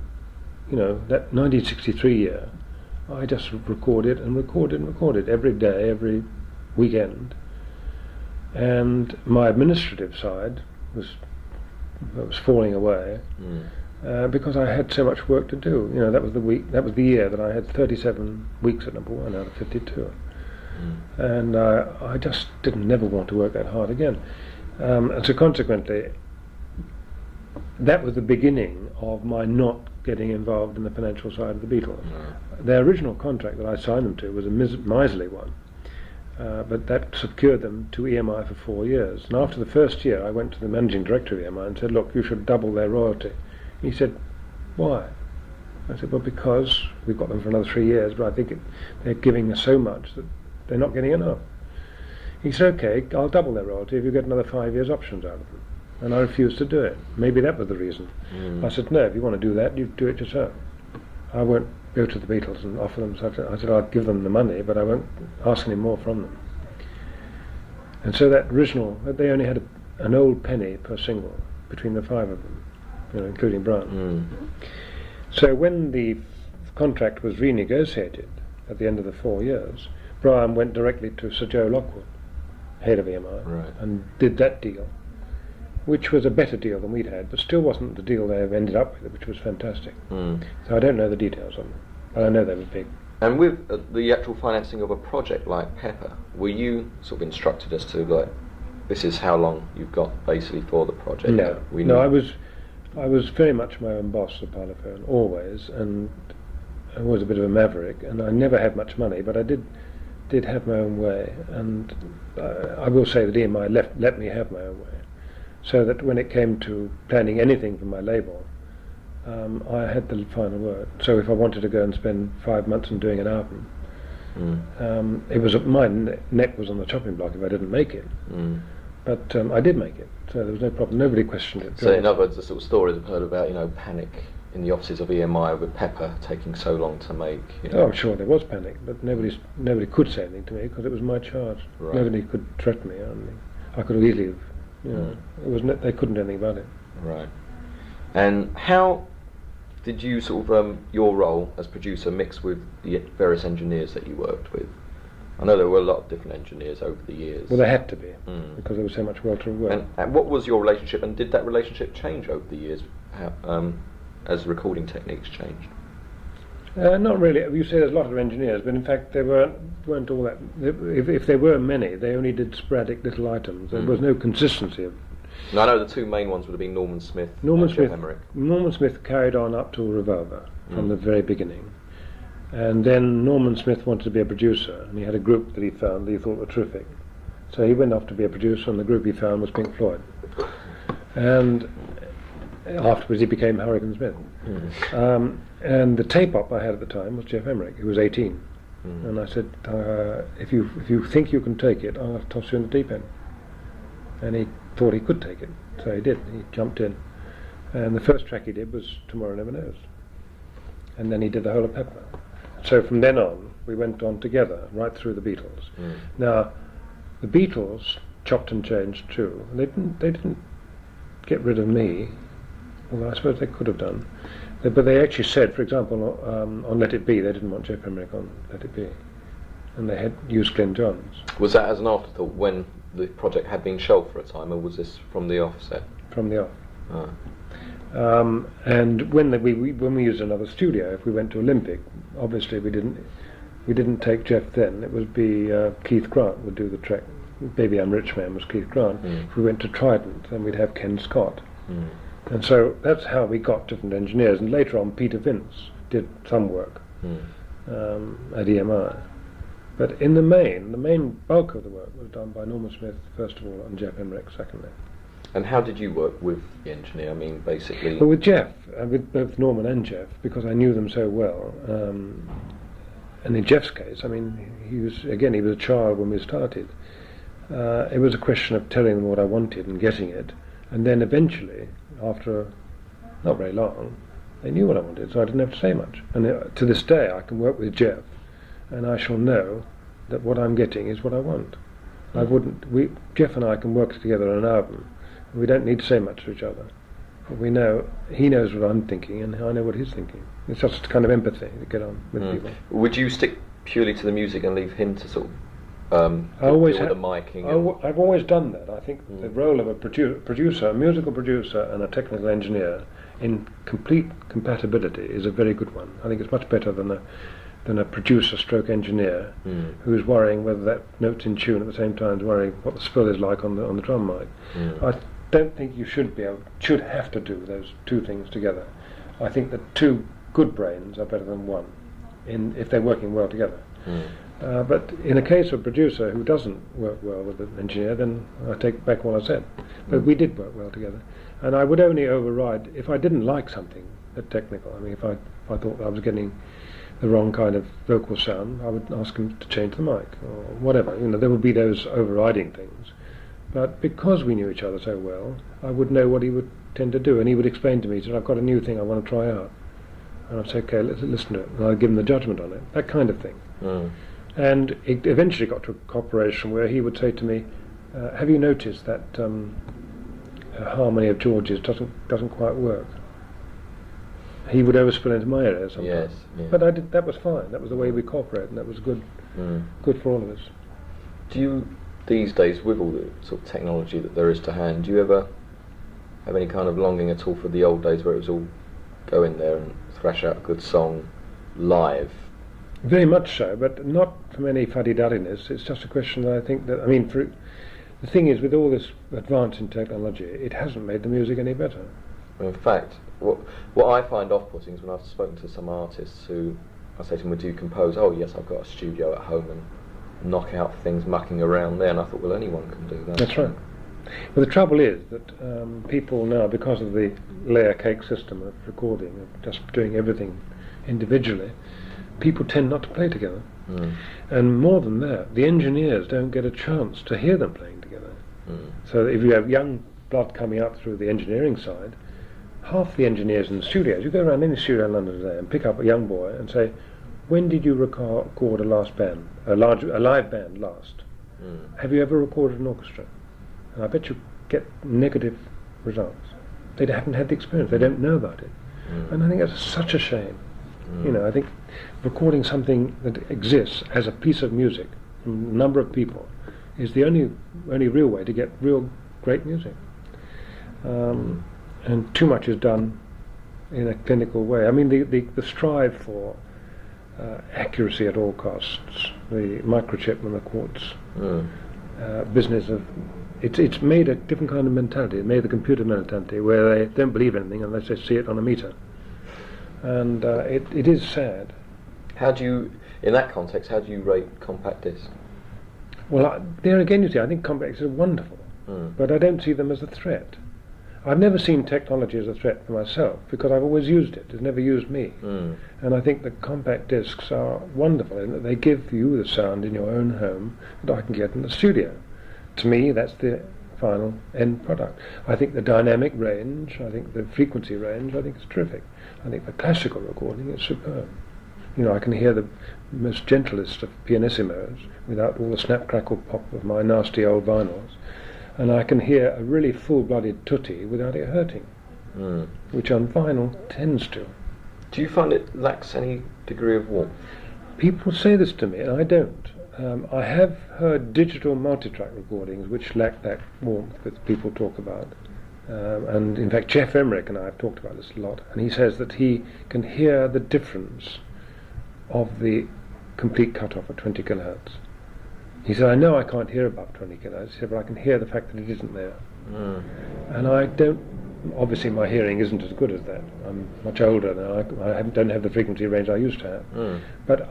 That 1963 year I just recorded every day, every weekend, and my administrative side was falling away because I had so much work to do. That was the year that I had 37 weeks at #1 out of 52, and I just never want to work that hard again. And so consequently, that was the beginning of my not getting involved in the financial side of the Beatles. Their original contract that I signed them to was a miserly one, but that secured them to EMI for 4 years. And after the first year, I went to the managing director of EMI and said, look, you should double their royalty. He said, why? I said, well, because we've got them for another 3 years, but I think they're giving us so much that they're not getting enough. He said, okay, I'll double their royalty if you get another 5 years options out of them. And I refused to do it. Maybe that was the reason. I said, no, if you want to do that, you do it yourself. I won't go to the Beatles and offer them such. I said, I'll give them the money, but I won't ask any more from them. And so that original, they only had an old penny per single between the 5 of them, including Brian. So when the contract was renegotiated at the end of the 4 years, Brian went directly to Sir Joe Lockwood, head of EMI, and did that deal, which was a better deal than we'd had, but still wasn't the deal they ended up with, which was fantastic. So I don't know the details on them, but I know they were big. And with the actual financing of a project like Pepper, were you sort of instructed as to, like, this is how long you've got basically for the project? No, I was very much my own boss at Parlophone, always, and I was a bit of a maverick, and I never had much money, but I did have my own way, and I will say that EMI let me have my own way, so that when it came to planning anything for my label, I had the final word. So if I wanted to go and spend 5 months on doing an album, it was my neck was on the chopping block if I didn't make it. But I did make it, so there was no problem. Nobody questioned it. So in other words, the sort of stories I've heard about, panic in the offices of EMI with Pepper taking so long to make. Oh, I'm sure there was panic, but nobody could say anything to me because it was my charge. Right. Nobody could threaten me. I could have easily, they couldn't do anything about it. Right. And how did you sort of your role as producer mix with the various engineers that you worked with? I know there were a lot of different engineers over the years. Well, there had to be, because there was so much work to work. And what was your relationship, and did that relationship change over the years as recording techniques changed? Not really. You say there's a lot of engineers, but in fact there weren't all that. If there were many, they only did sporadic little items. There was no consistency. Now, I know the two main ones would have been Norman Smith and Jeff Emerick. Norman Smith carried on up till Revolver from the very beginning. And then Norman Smith wanted to be a producer, and he had a group that he found that he thought were terrific. So he went off to be a producer, and the group he found was Pink Floyd. And afterwards he became Hurricane Smith. And the tape op I had at the time was Jeff Emerick, who was 18. And I said, if you think you can take it, I'll toss you in the deep end. And he thought he could take it, so he did. He jumped in. And the first track he did was Tomorrow Never Knows. And then he did the whole of Pepper. So from then on, we went on together, right through the Beatles. Now, the Beatles chopped and changed too. They didn't get rid of me, although I suppose they could have done. But they actually said, for example, on Let It Be, they didn't want Jeff Emerick on Let It Be. And they had used Glenn Johns. Was that as an afterthought when the project had been shelved for a time, or was this from the offset? From the off. And when we used another studio, if we went to Olympic, obviously we didn't take Jeff then. It would be Keith Grant would do the track. Baby I'm Rich Man was Keith Grant. If we went to Trident, then we'd have Ken Scott. And so that's how we got different engineers. And later on, Peter Vince did some work at EMI. But in the main bulk of the work was done by Norman Smith first of all, and Jeff Emerick secondly. And how did you work with the engineer? I mean, basically... Well, with Jeff, with both Norman and Jeff, because I knew them so well. And in Jeff's case, I mean, he was a child when we started. It was a question of telling them what I wanted and getting it. And then eventually, after not very long, they knew what I wanted, so I didn't have to say much. And to this day, I can work with Jeff, and I shall know that what I'm getting is what I want. Jeff and I can work together on an album. We don't need to say much to each other. But we know, he knows what I'm thinking and I know what he's thinking. It's just a kind of empathy to get on with people. Would you stick purely to the music and leave him to sort of deal with the miking? I've always done that. I think the role of a producer, a musical producer and a technical engineer in complete compatibility is a very good one. I think it's much better than a producer stroke engineer who's worrying whether that note's in tune at the same time as worrying what the spill is like on the drum mic. I don't think you should have to do those two things together. I think that two good brains are better than one if they're working well together. But in a case of a producer who doesn't work well with an engineer, then I take back what I said. But we did work well together. And I would only override if I didn't like something technical. I mean, if I thought I was getting the wrong kind of vocal sound, I would ask him to change the mic or whatever. You know, there would be those overriding things. But because we knew each other so well, I would know what he would tend to do, and he would explain to me, he said, I've got a new thing I want to try out. And I'd say, okay, let's listen to it. And I'd give him the judgment on it, that kind of thing. And it eventually got to a cooperation where he would say to me, have you noticed that harmony of George's doesn't quite work? He would overspill into my area sometimes. Yes. But that was fine. That was the way we cooperated, and that was good for all of us. Do you, these days, with all the sort of technology that there is to hand, do you ever have any kind of longing at all for the old days where it was all go in there and thrash out a good song live? Very much so, but not from any fuddy-duddiness. It's just a question that I think that, I mean, the thing is, with all this advance in technology, it hasn't made the music any better. In fact, what I find off-putting is when I've spoken to some artists who, I say to them, would you compose? Oh yes, I've got a studio at home and knock out things mucking around there. And I thought, well, anyone can do that. That's right. Well, the trouble is that people now, because of the layer cake system of recording, of just doing everything individually, people tend not to play together. And more than that, the engineers don't get a chance to hear them playing together. So if you have young blood coming up through the engineering side, half the engineers in the studios, you go around any studio in London today and pick up a young boy and say, when did you record a live band last? Have you ever recorded an orchestra? And I bet you get negative results. They haven't had the experience, they don't know about it. And I think that's such a shame. You know, I think recording something that exists as a piece of music from a number of people is the only real way to get real great music. And too much is done in a clinical way. I mean, the strive for accuracy at all costs, the microchip and the quartz business of it's made a different kind of mentality. It made the computer mentality where they don't believe anything unless they see it on a meter. And it is sad. How do you, in that context, how do you rate compact disc? Well, there again, you see, I think compact discs are wonderful, but I don't see them as a threat. I've never seen technology as a threat for myself because I've always used it. It's never used me. And I think the compact discs are wonderful in that they give you the sound in your own home that I can get in the studio. To me, that's the final end product. I think the dynamic range, I think the frequency range, I think is terrific. I think the classical recording is superb. You know, I can hear the most gentlest of pianissimos without all the snap crackle pop of my nasty old vinyls, and I can hear a really full-blooded tutti without it hurting, which on vinyl tends to. Do you find it lacks any degree of warmth? People say this to me, and I don't. I have heard digital multi-track recordings which lack that warmth that people talk about. And in fact, Jeff Emmerich and I have talked about this a lot, and he says that he can hear the difference of the complete cut-off at 20 kilohertz. He said, I know I can't hear above 20 kilohertz, he said, but I can hear the fact that it isn't there. And I don't, obviously my hearing isn't as good as that. I'm much older now, I don't have the frequency range I used to have. But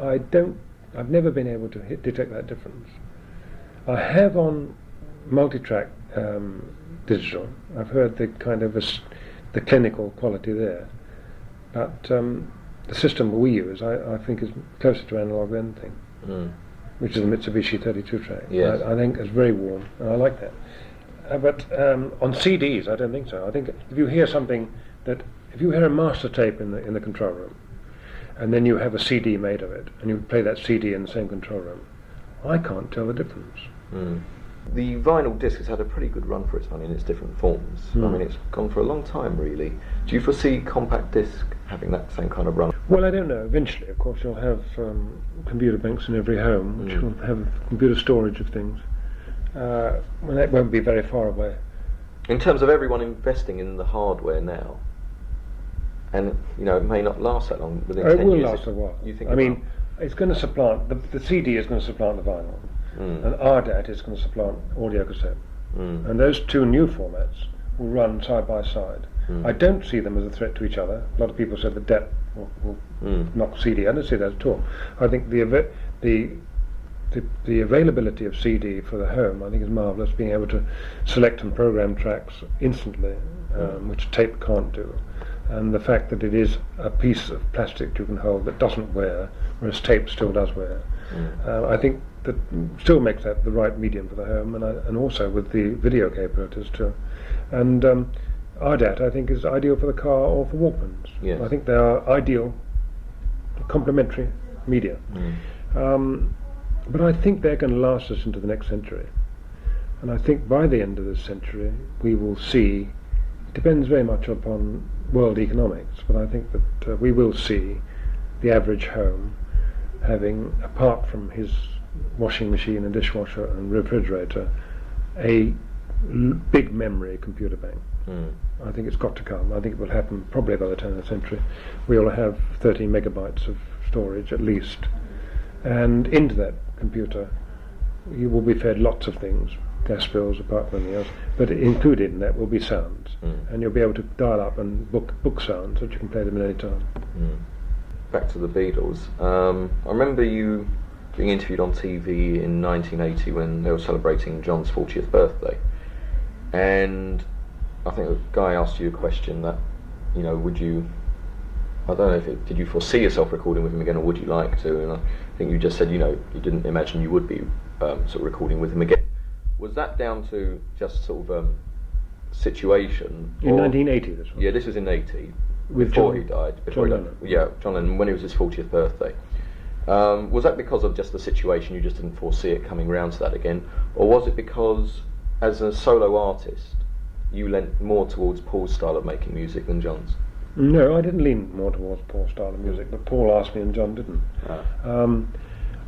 I've never been able to detect that difference. I have on multi-track digital, I've heard the kind of the clinical quality there, but the system we use I think is closer to analog than anything, which is the Mitsubishi 32 track. Yes. I think it's very warm, and I like that. But on CDs, I don't think so. I think if you hear something if you hear a master tape in the control room, and then you have a CD made of it, and you play that CD in the same control room, I can't tell the difference. The vinyl disc has had a pretty good run for its money in its different forms. I mean, it's gone for a long time, really. Do you foresee compact disc having that same kind of run? Well, I don't know. Eventually, of course, you'll have computer banks in every home, which will have computer storage of things. Well, that won't be very far away. In terms of everyone investing in the hardware now, and you know, it may not last that long. Within 10 it will years, last a while. You think? I mean, it's going to supplant the CD is going to supplant the vinyl, and RDAT is going to supplant audio cassette, and those two new formats will run side by side. I don't see them as a threat to each other. A lot of people said that DAT will knock CD. I don't see that at all. I think the the availability of CD for the home, I think, is marvellous. Being able to select and program tracks instantly, which tape can't do, and the fact that it is a piece of plastic you can hold that doesn't wear, whereas tape still does wear. I think that still makes that the right medium for the home, and also with the video capabilities too. And RDAT, I think, is ideal for the car or for Walkmans. Yes. I think they are ideal, complementary media. But I think they're going to last us into the next century. And I think by the end of this century we will see, it depends very much upon world economics, but I think that we will see the average home having, apart from his washing machine and dishwasher and refrigerator, a big memory computer bank. I think it's got to come. I think it will happen probably by the turn of the century. We will have 30 megabytes of storage at least, and into that computer you will be fed lots of things, gas bills apart from anything else, but included in that will be sounds, and you'll be able to dial up and book sounds so that you can play them at any time. Back to the Beatles. I remember you being interviewed on TV in 1980 when they were celebrating John's 40th birthday, and I think a guy asked you a question that, would you, I don't know did you foresee yourself recording with him again, or would you like to? And I think you just said, you didn't imagine you would be sort of recording with him again. Was that down to just sort of situation? In 1980, this one? Yeah, this was in 80, before he died. John Lennon. Yeah, John Lennon, when it was his 40th birthday. Was that because of just the situation, you just didn't foresee it coming round to that again? Or was it because, as a solo artist, you leant more towards Paul's style of making music than John's? No, I didn't lean more towards Paul's style of music, but Paul asked me and John didn't.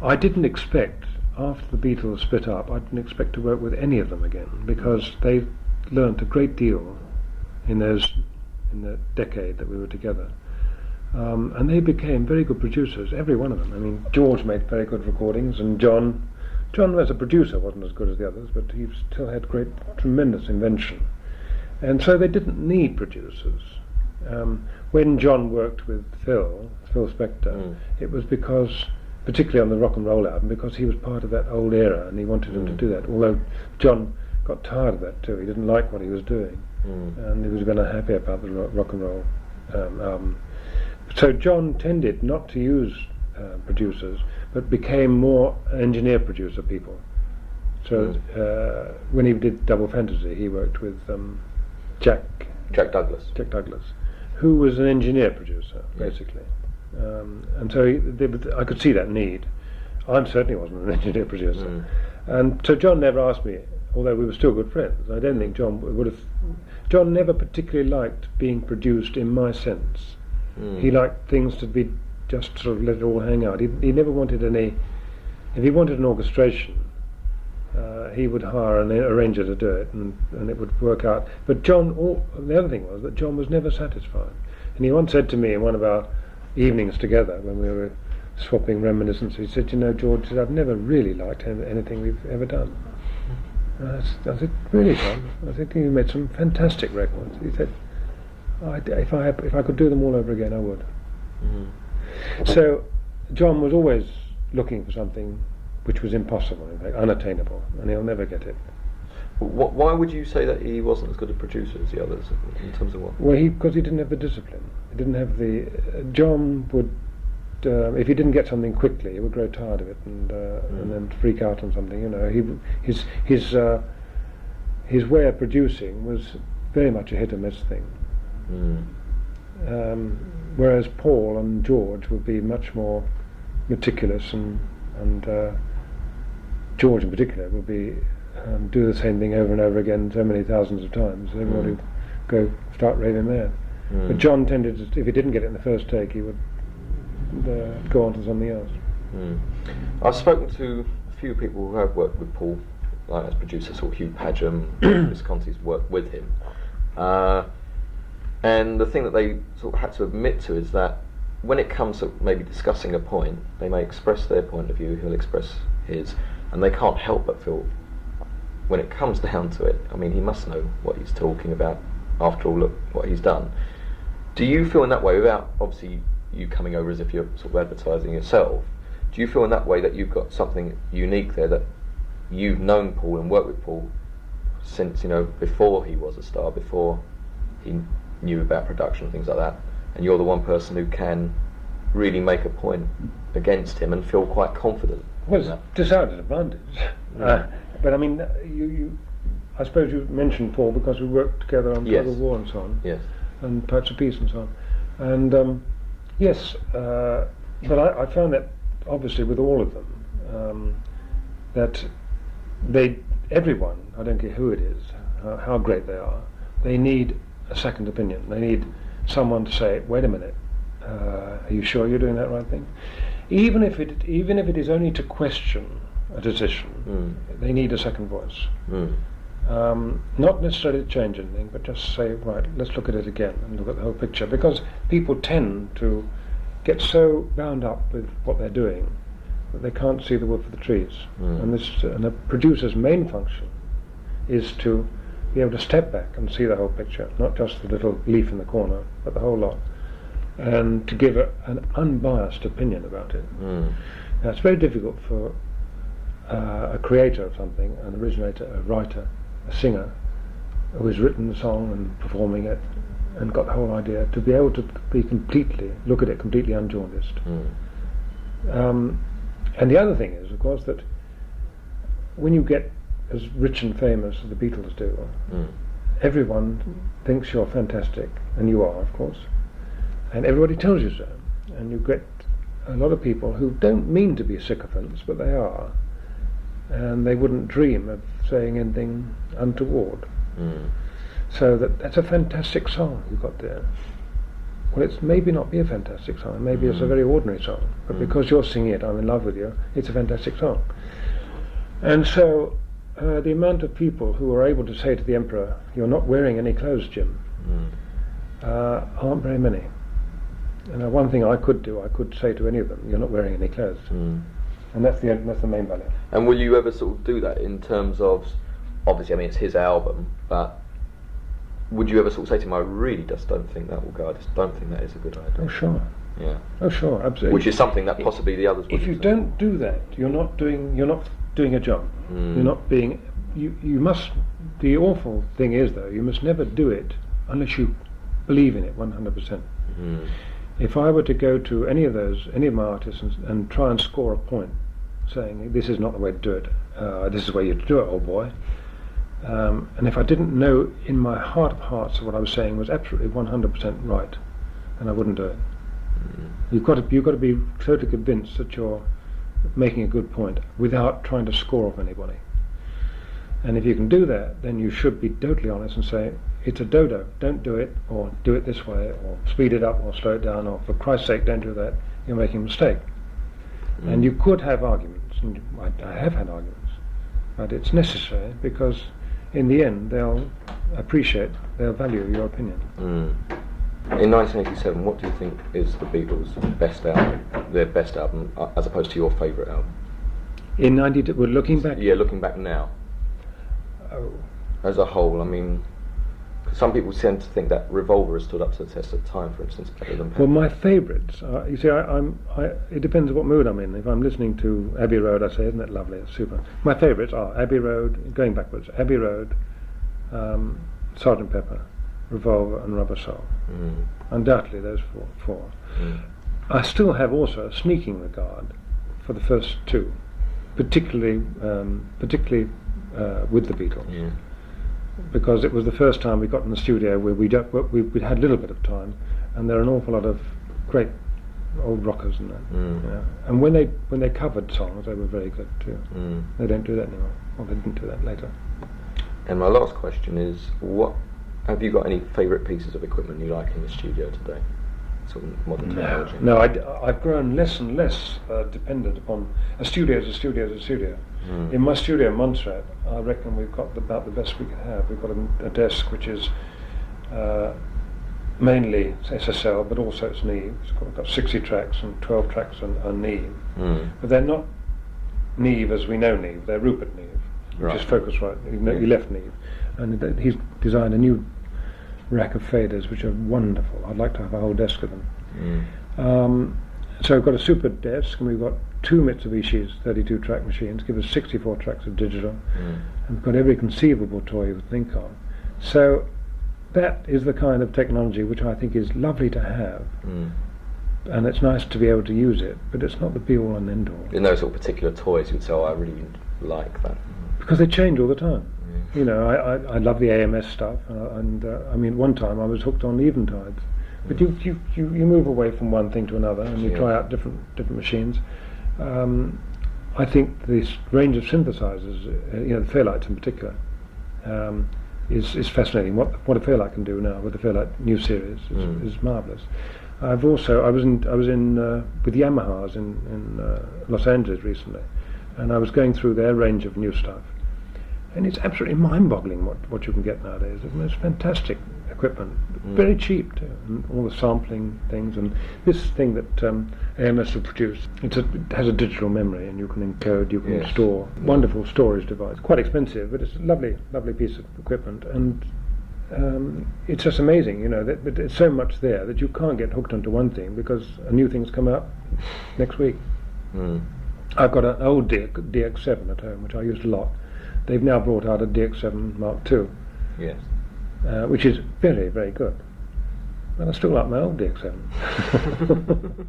I didn't expect, after the Beatles split up, I didn't expect to work with any of them again, because they learnt a great deal in the decade that we were together. And they became very good producers, every one of them. I mean, George made very good recordings, and John as a producer wasn't as good as the others, but he still had tremendous invention. And so they didn't need producers. When John worked with Phil Spector, it was because, particularly on the rock and roll album, because he was part of that old era and he wanted him to do that. Although John got tired of that too. He didn't like what he was doing, and he was very unhappy about the rock and roll album. So John tended not to use producers, but became more engineer-producer people. So when he did Double Fantasy, he worked with Jack Douglas, who was an engineer producer, basically. And so I could see that need. I certainly wasn't an engineer producer. And so John never asked me, although we were still good friends. I don't think John would have. John never particularly liked being produced in my sense. He liked things to be just sort of let it all hang out. He never wanted any. If he wanted an orchestration, he would hire an arranger to do it, and it would work out. But the other thing was that John was never satisfied. And he once said to me in one of our evenings together when we were swapping reminiscences, he said, George, I've never really liked anything we've ever done. I said, really, John? I think you made some fantastic records. He said, if I could do them all over again, I would. So John was always looking for something which was impossible, in fact, unattainable, and he'll never get it. Why would you say that he wasn't as good a producer as the others, in terms of what? Well, because he didn't have the discipline. He didn't have the... John would, if he didn't get something quickly, he would grow tired of it and then freak out on something. His way of producing was very much a hit and miss thing. Whereas Paul and George would be much more meticulous, and George in particular would be do the same thing over and over again so many thousands of times. Everybody would go start raving mad. But John tended to, if he didn't get it in the first take, he would go on to something else. I've spoken to a few people who have worked with Paul, like as producers, sort of Hugh Padgham, Visconti's worked with him. And the thing that they sort of had to admit to is that when it comes to maybe discussing a point, they may express their point of view, he'll express his, and they can't help but feel, when it comes down to it, I mean, he must know what he's talking about. After all, look what he's done. Do you feel in that way, without obviously you coming over as if you're sort of advertising yourself, Do you feel in that way that you've got something unique there, that you've known Paul and worked with Paul since, before he was a star, before he knew about production and things like that, and you're the one person who can really make a point against him and feel quite confident? Well, it's a decided advantage. But I mean, I suppose you mentioned Paul because we worked together on Tug of War and so on, yes, and Pirates of Peace and so on. And yes, but I found that obviously with all of them, that everyone, I don't care who it is, how great they are, they need a second opinion. They need someone to say, wait a minute, are you sure you're doing that right thing? Even if it is only to question a decision, they need a second voice. Not necessarily to change anything, but just say, right, let's look at it again and look at the whole picture, because people tend to get so bound up with what they're doing that they can't see the wood for the trees. And a producer's main function is to be able to step back and see the whole picture, not just the little leaf in the corner, but the whole lot, and to give an unbiased opinion about it. Now, it's very difficult for a creator of something, an originator, a writer, a singer, who has written the song and performing it and got the whole idea, to be able to look at it completely unjaundiced. And the other thing is, of course, that when you get as rich and famous as the Beatles do, everyone thinks you're fantastic, and you are, of course, and everybody tells you so, and you get a lot of people who don't mean to be sycophants, but they are, and they wouldn't dream of saying anything untoward. So that's a fantastic song you've got there. Well, it's maybe not be a fantastic song, maybe it's a very ordinary song, but because you're singing it, I'm in love with you, it's a fantastic song. And so the amount of people who are able to say to the Emperor, you're not wearing any clothes, Jim, aren't very many. And one thing I could do, I could say to any of them, you're not wearing any clothes. And that's the main value. And will you ever sort of do that in terms of, obviously, I mean, it's his album, but would you ever sort of say to him, I really just don't think that will go, I just don't think that is a good idea? Oh, sure. Yeah. Oh, sure, absolutely. Which is something that possibly the others would. If you don't do that, you're not doing a job. You're not being. You must. The awful thing is, though, you must never do it unless you believe in it 100%. If I were to go to any of my artists and try and score a point, saying this is not the way to do it, this is the way you do it, old boy, and if I didn't know in my heart of hearts what I was saying was absolutely 100% right, then I wouldn't do it. You've got to be totally convinced that you're making a good point without trying to score off anybody. And if you can do that, then you should be totally honest and say, it's a dodo, don't do it, or do it this way, or speed it up, or slow it down, or for Christ's sake, don't do that, you're making a mistake. And you could have arguments, and I have had arguments, but it's necessary, because in the end they'll value your opinion. In 1987, what do you think is the Beatles' best album, their best album, as opposed to your favourite album? In 92, we're looking back? Yeah, looking back now. Oh. As a whole, I mean, some people tend to think that Revolver has stood up to the test of time, for instance, better than Well, my favourites, you see, it depends on what mood I'm in. If I'm listening to Abbey Road, I say, isn't that lovely, it's super. My favourites are Abbey Road, going backwards, Abbey Road, Sgt. Pepper, Revolver and Rubber Soul. Undoubtedly those four. I still have also a sneaking regard for the first two, particularly with the Beatles, because it was the first time we got in the studio where we had a little bit of time, and there are an awful lot of great old rockers in that. And when they covered songs, they were very good too. They don't do that anymore. Well, they didn't do that later. And my last question is, have you got any favourite pieces of equipment you like in the studio today? Sort of modern technology. No, I've grown less and less dependent upon a studio as a studio as a studio. In my studio in Montserrat, I reckon we've got about the best we could have. We've got a desk which is mainly SSL, but also it's Neve. It's got 60 tracks and 12 tracks on Neve. But they're not Neve as we know Neve. They're Rupert Neve, which is Focusrite. He left Neve, and he's designed a new rack of faders which are wonderful. I'd like to have a whole desk of them. So we've got a super desk, and we've got 2 Mitsubishi's 32-track machines, give us 64 tracks of digital, and we've got every conceivable toy you would think of. So that is the kind of technology which I think is lovely to have, and it's nice to be able to use it, but it's not the be-all and end-all. In those sort of particular toys, you'd say, oh, I really like that. Because they change all the time. You know, I love the AMS stuff, and I mean, one time I was hooked on Eventides. But you move away from one thing to another, and you try out different machines. I think this range of synthesizers, the Fairlights in particular, is fascinating. What a Fairlight can do now with the Fairlight new series is marvelous. I was in with Yamahas in Los Angeles recently, and I was going through their range of new stuff, and it's absolutely mind-boggling what you can get nowadays. It's fantastic equipment, very cheap too, and all the sampling things, and this thing that AMS have produced, it has a digital memory, and you can encode, you can store, wonderful storage device. Quite expensive, but it's a lovely piece of equipment, and it's just amazing, that there's so much there that you can't get hooked onto one thing because a new thing's come out next week. I've got an old DX7 at home, which I used a lot. They've now brought out a DX7 Mark II. Yes. Which is very, very good. And I still like my old DX7.